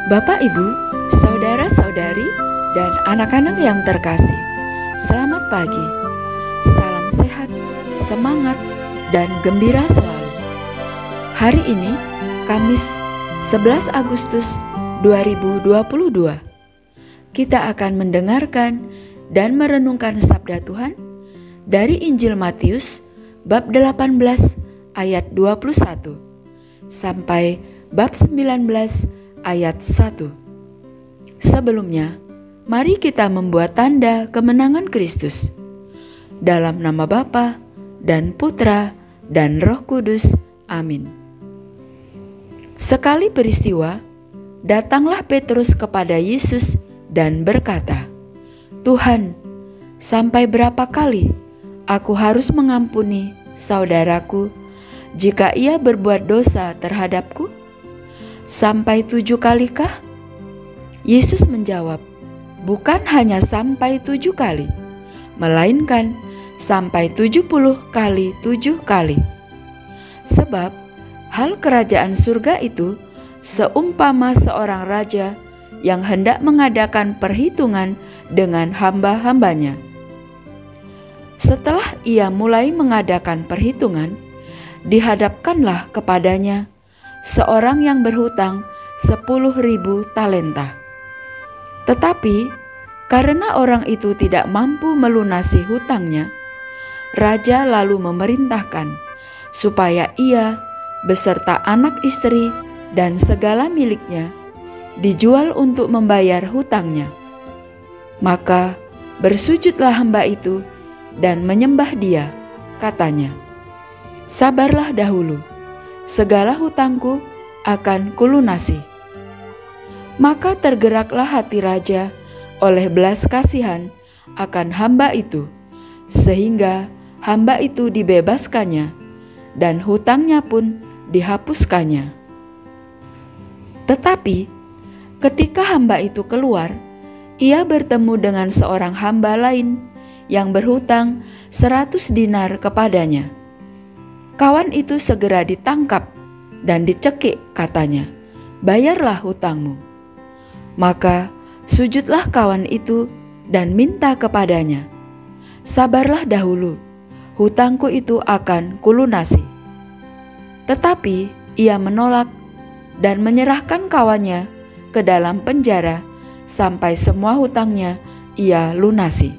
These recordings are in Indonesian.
Bapak, Ibu, saudara-saudari, dan anak-anak yang terkasih, selamat pagi. Salam sehat, semangat, dan gembira selalu. Hari ini, Kamis 11 Agustus 2022, kita akan mendengarkan dan merenungkan sabda Tuhan dari Injil Matius bab 18 ayat 21 sampai bab 19 ayat 1. Sebelumnya, mari kita membuat tanda kemenangan Kristus. Dalam nama Bapa dan Putra dan Roh Kudus. Amin. Sekali peristiwa, datanglah Petrus kepada Yesus dan berkata, "Tuhan, sampai berapa kali aku harus mengampuni saudaraku jika ia berbuat dosa terhadapku? Sampai 7 kalikah?" Yesus menjawab, "Bukan hanya sampai 7 kali, melainkan sampai 70 kali 7 kali. Sebab hal kerajaan surga itu seumpama seorang raja yang hendak mengadakan perhitungan dengan hamba-hambanya. Setelah ia mulai mengadakan perhitungan, dihadapkanlah kepadanya seorang yang berhutang 10.000 talenta. Tetapi karena orang itu tidak mampu melunasi hutangnya, raja lalu memerintahkan supaya ia beserta anak istri dan segala miliknya dijual untuk membayar hutangnya. Maka bersujudlah hamba itu dan menyembah dia, katanya, 'Sabarlah dahulu, segala hutangku akan kulunasi.' Maka tergeraklah hati raja oleh belas kasihan akan hamba itu, sehingga hamba itu dibebaskannya dan hutangnya pun dihapuskannya. Tetapi ketika hamba itu keluar, ia bertemu dengan seorang hamba lain yang berhutang 100 dinar kepadanya. Kawan itu segera ditangkap dan dicekik, katanya, 'Bayarlah hutangmu.' Maka sujudlah kawan itu dan minta kepadanya, 'Sabarlah dahulu, hutangku itu akan kulunasi.' Tetapi ia menolak dan menyerahkan kawannya ke dalam penjara sampai semua hutangnya ia lunasi.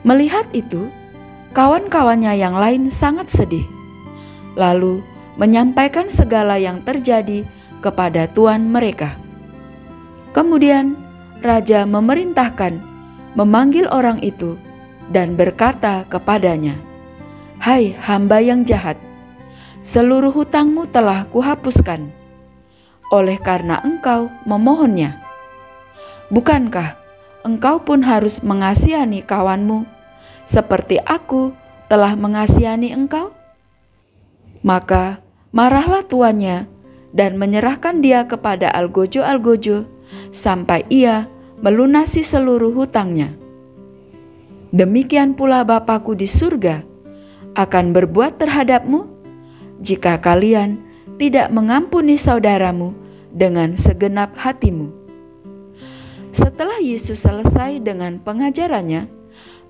Melihat itu, kawan-kawannya yang lain sangat sedih, lalu menyampaikan segala yang terjadi kepada tuan mereka. Kemudian raja memerintahkan memanggil orang itu dan berkata kepadanya, 'Hai hamba yang jahat, seluruh hutangmu telah kuhapuskan oleh karena engkau memohonnya. Bukankah engkau pun harus mengasihani kawanmu seperti aku telah mengasihani engkau?' Maka marahlah tuannya dan menyerahkan dia kepada algojo-algojo sampai ia melunasi seluruh hutangnya. Demikian pula Bapa-Ku di surga akan berbuat terhadapmu jika kalian tidak mengampuni saudaramu dengan segenap hatimu." Setelah Yesus selesai dengan pengajarannya,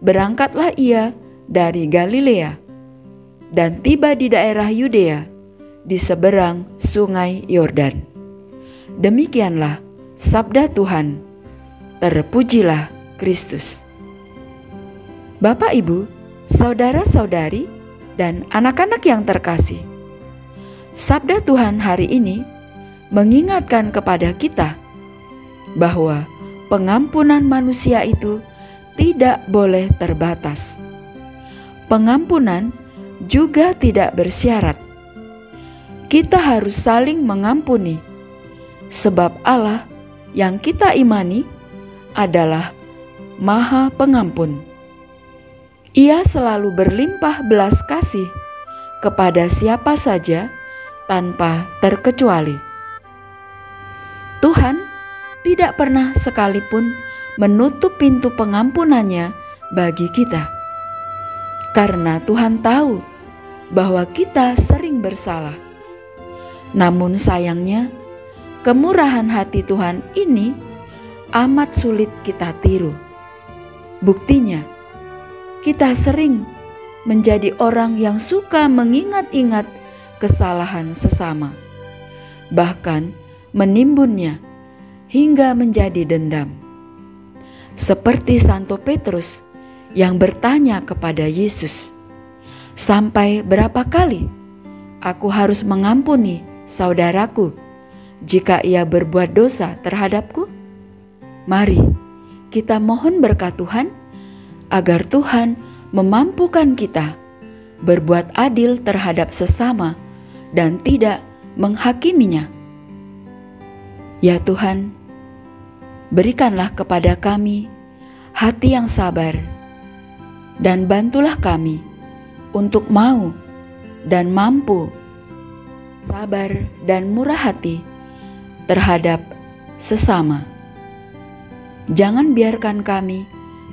berangkatlah ia dari Galilea dan tiba di daerah Yudea di seberang sungai Yordan. Demikianlah sabda Tuhan. Terpujilah Kristus. Bapak, Ibu, saudara-saudari, dan anak-anak yang terkasih, sabda Tuhan hari ini mengingatkan kepada kita bahwa pengampunan manusia itu tidak boleh terbatas. Pengampunan juga tidak bersyarat. Kita harus saling mengampuni, sebab Allah yang kita imani adalah Maha Pengampun. Ia selalu berlimpah belas kasih kepada siapa saja tanpa terkecuali. Tuhan tidak pernah sekalipun menutup pintu pengampunannya bagi kita. Karena Tuhan tahu bahwa kita sering bersalah. Namun sayangnya, kemurahan hati Tuhan ini amat sulit kita tiru. Buktinya, kita sering menjadi orang yang suka mengingat-ingat kesalahan sesama, bahkan menimbunnya hingga menjadi dendam. Seperti Santo Petrus yang bertanya kepada Yesus, "Sampai berapa kali aku harus mengampuni saudaraku jika ia berbuat dosa terhadapku?" Mari kita mohon berkat Tuhan agar Tuhan memampukan kita berbuat adil terhadap sesama dan tidak menghakiminya. Ya Tuhan, berikanlah kepada kami hati yang sabar dan bantulah kami untuk mau dan mampu sabar dan murah hati terhadap sesama. Jangan biarkan kami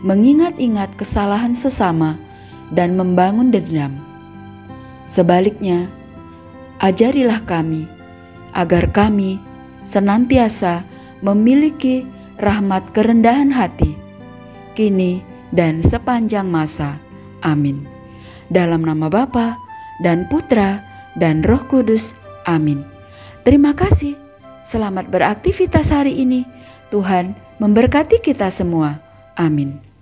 mengingat-ingat kesalahan sesama dan membangun dendam. Sebaliknya, ajarilah kami agar kami senantiasa memiliki rahmat kerendahan hati, kini dan sepanjang masa. Amin. Dalam nama Bapa dan Putra dan Roh Kudus. Amin. Terima kasih. Selamat beraktivitas hari ini. Tuhan memberkati kita semua. Amin.